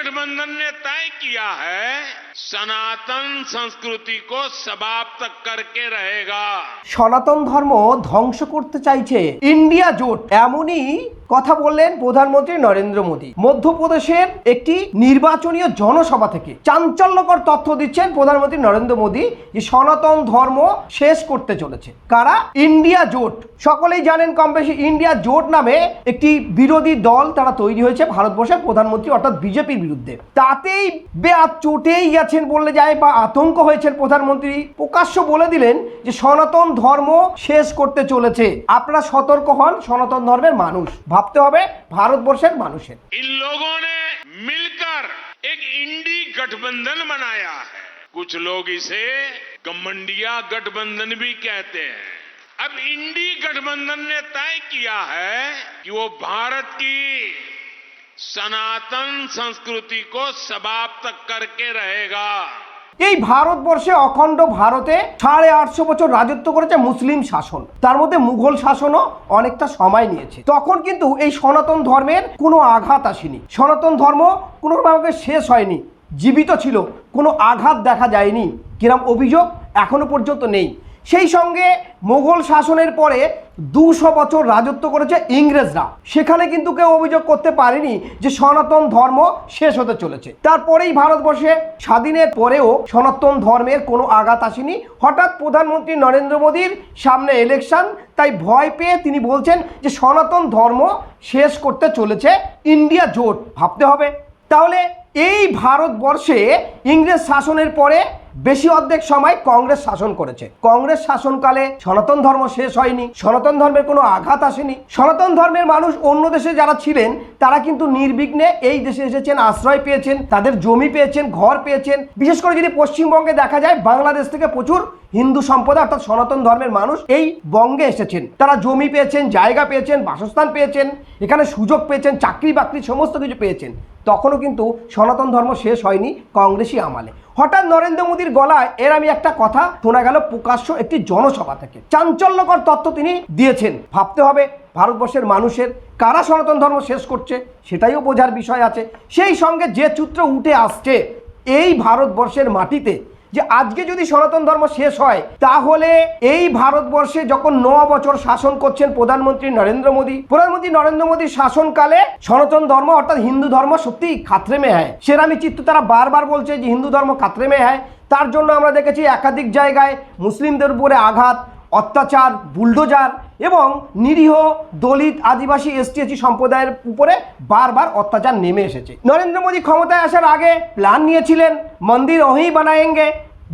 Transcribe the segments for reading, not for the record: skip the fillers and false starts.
गठबंधन ने तय किया है सनातन संस्कृति को समाप्त करके रहेगा। সনাতন ধর্ম ধ্বংস করতে চাইছে ইন্ডিয়া জোট, এমনই কথা বললেন প্রধানমন্ত্রী নরেন্দ্র মোদী। মধ্যপ্রদেশের একটি নির্বাচনীয় জনসভা থেকে চাঞ্চল্যকর তথ্য দিচ্ছেন প্রধানমন্ত্রী নরেন্দ্র মোদী যে সনাতন ধর্ম শেষ করতে চলেছে কারা? ইন্ডিয়া জোট। সকলেই জানেন কম বেশি ইন্ডিয়া জোট নামে একটি বিরোধী দল তারা তৈরি হয়েছে ভারতবর্ষের প্রধানমন্ত্রী অর্থাৎ বিজেপির বিরুদ্ধে। তাতেই বেআত চটেই গেছেন বললে যায় বা আতঙ্ক হয়েছেন প্রধানমন্ত্রী, প্রকাশ্য বলে দিলেন যে সনাতন ধর্ম শেষ করতে চলেছে। আপনারা সতর্ক হন সনাতন ধর্মের মানুষ, ভাবতে হবে ভারতবর্ষের মানুষের। इन लोगों ने मिलकर एक इंडी गठबंधन बनाया है। कुछ लोग इसे गठबंडिया गठबंधन भी कहते हैं। अब इंडी गठबंधन ने तय किया है कि वो भारत की सनातन संस्कृति को समाप्त करके रहेगा। এই ভারতবর্ষে অখণ্ড ভারতে 850 বছর রাজত্ব করেছে মুসলিম শাসন, তার মধ্যে মুঘল শাসনও অনেকটা সময় নিয়েছে। তখন কিন্তু এই সনাতন ধর্মের কোনো আঘাত আসেনি, সনাতন ধর্ম কোনোভাবে শেষ হয়নি, জীবিত ছিল, কোনো আঘাত দেখা যায়নি, কিরম অভিযোগ এখনো পর্যন্ত নেই। সেই সঙ্গে মোগল শাসনের পরে 200 বছর রাজত্ব করেছে ইংরেজরা, সেখানে কিন্তু কেউ অভিযোগ করতে পারেনি যে সনাতন ধর্ম শেষ হতে চলেছে। তারপরেই ভারতবর্ষে স্বাধীনের পরেও সনাতন ধর্মের কোনো আঘাত আসেনি। হঠাৎ প্রধানমন্ত্রী নরেন্দ্র মোদীর সামনে ইলেকশন, তাই ভয় পেয়ে তিনি বলছেন যে সনাতন ধর্ম শেষ করতে চলেছে ইন্ডিয়া জোট। ভাবতে হবে তাহলে এই ভারতবর্ষে ইংরেজ শাসনের পরে বেশি অর্ধেক সময় কংগ্রেস শাসন করেছে। কংগ্রেস শাসনকালে সনাতন ধর্ম শেষ হয়নি, সনাতন ধর্মের কোনো আঘাত আসেনি। সনাতন ধর্মের মানুষ অন্য দেশে যারা ছিলেন তারা কিন্তু নির্বিঘ্নে এই দেশে এসেছেন, আশ্রয় পেয়েছেন, তাদের জমি পেয়েছেন, ঘর পেয়েছেন। বিশেষ করে যদি পশ্চিমবঙ্গে দেখা যায় বাংলাদেশ থেকে প্রচুর হিন্দু সম্প্রদায় অর্থাৎ সনাতন ধর্মের মানুষ এই বঙ্গে এসেছেন, তারা জমি পেয়েছেন, জায়গা পেয়েছেন, বাসস্থান পেয়েছেন, এখানে সুযোগ পেয়েছেন, চাকরি বাকরি সমস্ত কিছু পেয়েছেন। তখনও কিন্তু সনাতন ধর্ম শেষ হয়নি কংগ্রেসই আমলে। হঠাৎ নরেন্দ্র মোদীর গলায় আমি একটা কথা শোনা গেল প্রকাশ্য একটি জনসভা থেকে, চাঞ্চল্যকর তথ্য তিনি দিয়েছেন। ভাবতে হবে ভারতবর্ষের মানুষের কারা সনাতন ধর্ম শেষ করছে সেটাইও বোঝার বিষয় আছে। সেই সঙ্গে যে চিত্র উঠে আসছে এই ভারতবর্ষের মাটিতে যে আজকে যদি সনাতন ধর্ম শেষ হয় তাহলে এই ভারতবর্ষে যখন 9 বছর শাসন করছেন প্রধানমন্ত্রী নরেন্দ্র মোদী শাসনকালে সনাতন ধর্ম অর্থাৎ হিন্দু ধর্ম সত্যি খাতরে মে হ্যায়, সেরামি চিত্র তারা বারবার বলছে যে হিন্দু ধর্ম খাতরে মে হ্যায়। তার জন্য আমরা দেখেছি একাধিক জায়গায় মুসলিমদের উপরে আঘাত, অত্যাচার, বুলডোজার এবং নিরীহ দলিত, আদিবাসী, এসটি সম্প্রদায়ের উপরে বারবার অত্যাচার নেমে এসেছে। নরেন্দ্র মোদী ক্ষমতায় আসার আগে প্ল্যান নিয়েছিলেন মন্দির ওহি বানায়েঙ্গে,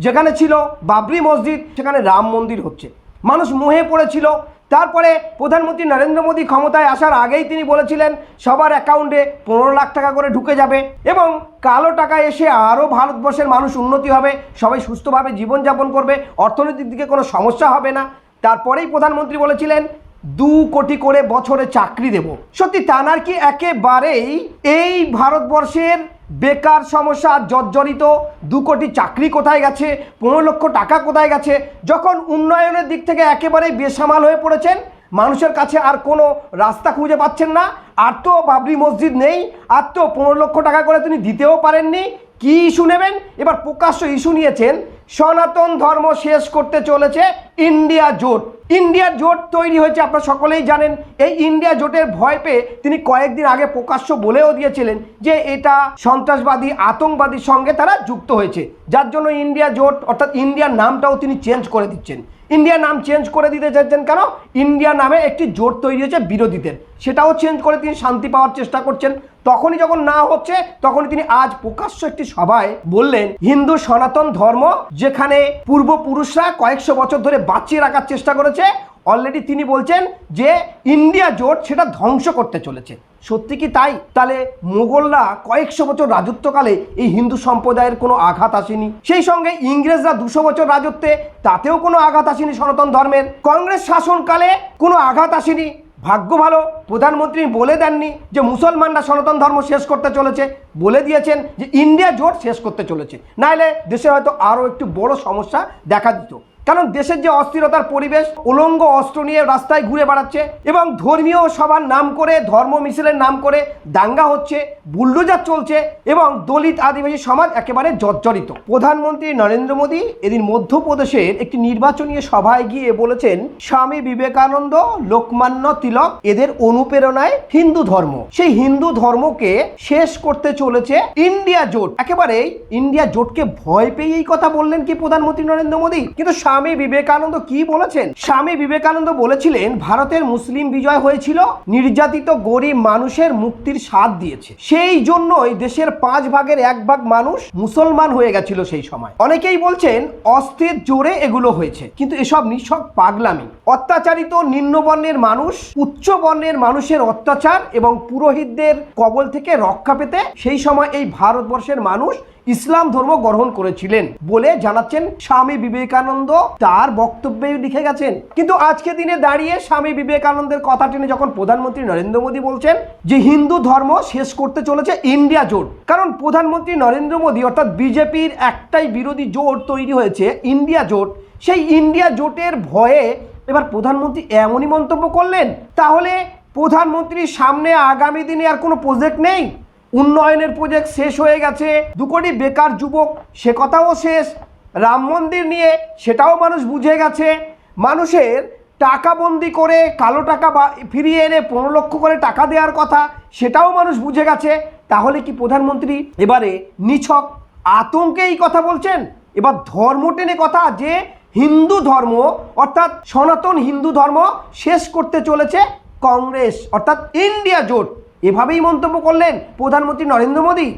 যেখানে ছিল বাবরি মসজিদ সেখানে রাম মন্দির হচ্ছে, মানুষ মোহে পড়েছিল। তারপরে প্রধানমন্ত্রী নরেন্দ্র মোদী ক্ষমতায় আসার আগেই তিনি বলেছিলেন সবার অ্যাকাউন্টে 15 লাখ টাকা করে ঢুকে যাবে এবং কালো টাকা এসে আরও ভারতবর্ষের মানুষ উন্নতি হবে, সবাই সুস্থভাবে জীবনযাপন করবে, অর্থনৈতিক দিকে কোনো সমস্যা হবে না। তারপরেই প্রধানমন্ত্রী বলেছিলেন 2 কোটি করে বছরে চাকরি দেব। সত্যি তানার কি একেবারেই এই ভারতবর্ষের বেকার সমস্যা জর্জরিত 2 কোটি চাকরি কোথায় গেছে, 15 লক্ষ টাকা কোথায় গেছে? যখন উন্নয়নের দিক থেকে একেবারেই বেসামাল হয়ে পড়েছেন, মানুষের কাছে আর কোনো রাস্তা খুঁজে পাচ্ছেন না, আর তো বাবরি মসজিদ নেই, আর তো 15 লক্ষ টাকা করে তিনি দিতেও পারেননি, কি ইস্যু নেবেন? এবার প্রকাশ্য ইস্যু নিয়েছেন সনাতন ধর্ম শেষ করতে চলেছে ইন্ডিয়া জোট। ইন্ডিয়া জোট তৈরি হয়েছে আপনারা সকলেই জানেন। এই ইন্ডিয়া জোটের ভয় পেয়ে তিনি কয়েকদিন আগে প্রকাশ্য বলেও দিয়েছিলেন যে এটা সন্ত্রাসবাদী, আতঙ্কবাদীর সঙ্গে তারা যুক্ত হয়েছে, যার জন্য ইন্ডিয়া জোট অর্থাৎ ইন্ডিয়ার নামটাও তিনি চেঞ্জ করে দিচ্ছেন। ইন্ডিয়া নাম চেঞ্জ করে দিতে চাইছেন কেন? ইন্ডিয়া নামে একটি জোট তৈরি হয়েছে বিরোধীদের, সেটাও চেঞ্জ করে তিনি শান্তি পাওয়ার চেষ্টা করছেন। তখনই যখন না হচ্ছে তখনই তিনি আজ প্রকাশ্য একটি সভায় বললেন হিন্দু সনাতন ধর্ম যেখানে পূর্বপুরুষরা কয়েকশো বছর ধরে বাঁচিয়ে রাখার চেষ্টা করেছে, অলরেডি তিনি বলছেন যে ইন্ডিয়া জোট সেটা ধ্বংস করতে চলেছে। সত্যি কি তাই? তাহলে মোগলরা কয়েকশো বছর রাজত্বকালে এই হিন্দু সম্প্রদায়ের কোনো আঘাত আসেনি, সেই সঙ্গে ইংরেজরা 200 বছর রাজত্বে তাতেও কোনো আঘাত আসেনি সনাতন ধর্মের, কংগ্রেস শাসনকালে কোনো আঘাত আসেনি। ভাগ্য ভালো প্রধানমন্ত্রী বলে দেননি যে মুসলমানরা সনাতন ধর্ম শেষ করতে চলেছে, বলে দিয়েছেন যে ইন্ডিয়া জোট শেষ করতে চলেছে, নাহলে দেশে হয়তো আরও একটু বড় সমস্যা দেখা দিত। কারণ দেশের যে অস্থিরতার পরিবেশ, উলঙ্গ অস্ত্র নিয়ে রাস্তায় ঘুরে বেড়াচ্ছে এবং ধর্মীয় সভার নাম করে, ধর্ম মিছিলের নাম করে দাঙ্গা হচ্ছে, বুলডোজার চলছে এবং দলিত আদিবাসী সমাজ একেবারে জর্জরিত। প্রধানমন্ত্রী নরেন্দ্র মোদী এদিন মধ্যপ্রদেশের একটি নির্বাচনী সভায় গিয়ে বলেছেন, স্বামী বিবেকানন্দ, লোকমান্য তিলক এদের অনুপ্রেরণায় হিন্দু ধর্ম, সেই হিন্দু ধর্মকে শেষ করতে চলেছে ইন্ডিয়া জোট। একেবারে ইন্ডিয়া জোটকে ভয় পেয়ে এই কথা বললেন কি প্রধানমন্ত্রী নরেন্দ্র মোদী? কিন্তু স্বামী বিবেকানন্দ কি বলেছেন? স্বামী বিবেকানন্দ বলেছিলেন, ভারতের মুসলিম বিজয় হয়েছিল, নির্যাতিত গরিব মানুষের মুক্তির স্বাদ দিয়েছে, সেই জন্যই দেশের 5 ভাগের 1 ভাগ মানুষ মুসলমান হয়ে গেছিল সেই সময়। অনেকেই বলছেন অস্ত্রের জোরে এগুলো হয়েছে, কিন্তু এসব নিছক পাগলামি। অত্যাচারিত নিম্নবর্ণের মানুষ উচ্চ বর্ণের মানুষের অত্যাচার এবং পুরোহিতদের কবল থেকে রক্ষা পেতে সেই সময় এই ভারতবর্ষের মানুষ ইসলাম ধর্ম গ্রহণ করেছিলেন বলে জানাচ্ছেন স্বামী বিবেকানন্দ তার বক্তব্যে লিখে গেছেন। কিন্তু আজকে দিনে দাঁড়িয়ে স্বামী বিবেকানন্দের কথা টেনে যখন প্রধানমন্ত্রী নরেন্দ্র মোদী বলছেন যে হিন্দু ধর্ম শেষ করতে চলেছে ইন্ডিয়া জোট, কারণ প্রধানমন্ত্রী নরেন্দ্র মোদী অর্থাৎ বিজেপির একটাই বিরোধী জোট তৈরি হয়েছে ইন্ডিয়া জোট, সেই ইন্ডিয়া জোটের ভয়ে এবার প্রধানমন্ত্রী এমনই মন্তব্য করলেন। তাহলে প্রধানমন্ত্রীর সামনে আগামী দিনে আর কোনো প্রজেক্ট নেই? উন্নয়নের প্রজেক্ট শেষ হয়ে গেছে, 2 কোটি বেকার যুবক সে কথাও শেষ, রাম মন্দির নিয়ে সেটাও মানুষ বুঝে গেছে, মানুষের টাকা বন্দি করে কালো টাকা ফিরিয়ে এনে 15 লক্ষ করে টাকা দেওয়ার কথা সেটাও মানুষ বুঝে গেছে। তাহলে কি প্রধানমন্ত্রী এবারে নিছক আতঙ্কে এই কথা বলছেন? এবার ধর্ম টেনে কথা যে হিন্দু ধর্ম অর্থাৎ সনাতন হিন্দু ধর্ম শেষ করতে চলেছে কংগ্রেস অর্থাৎ ইন্ডিয়া জোট, এভাবেই মন্তব্য করলেন প্রধানমন্ত্রী নরেন্দ্র মোদী।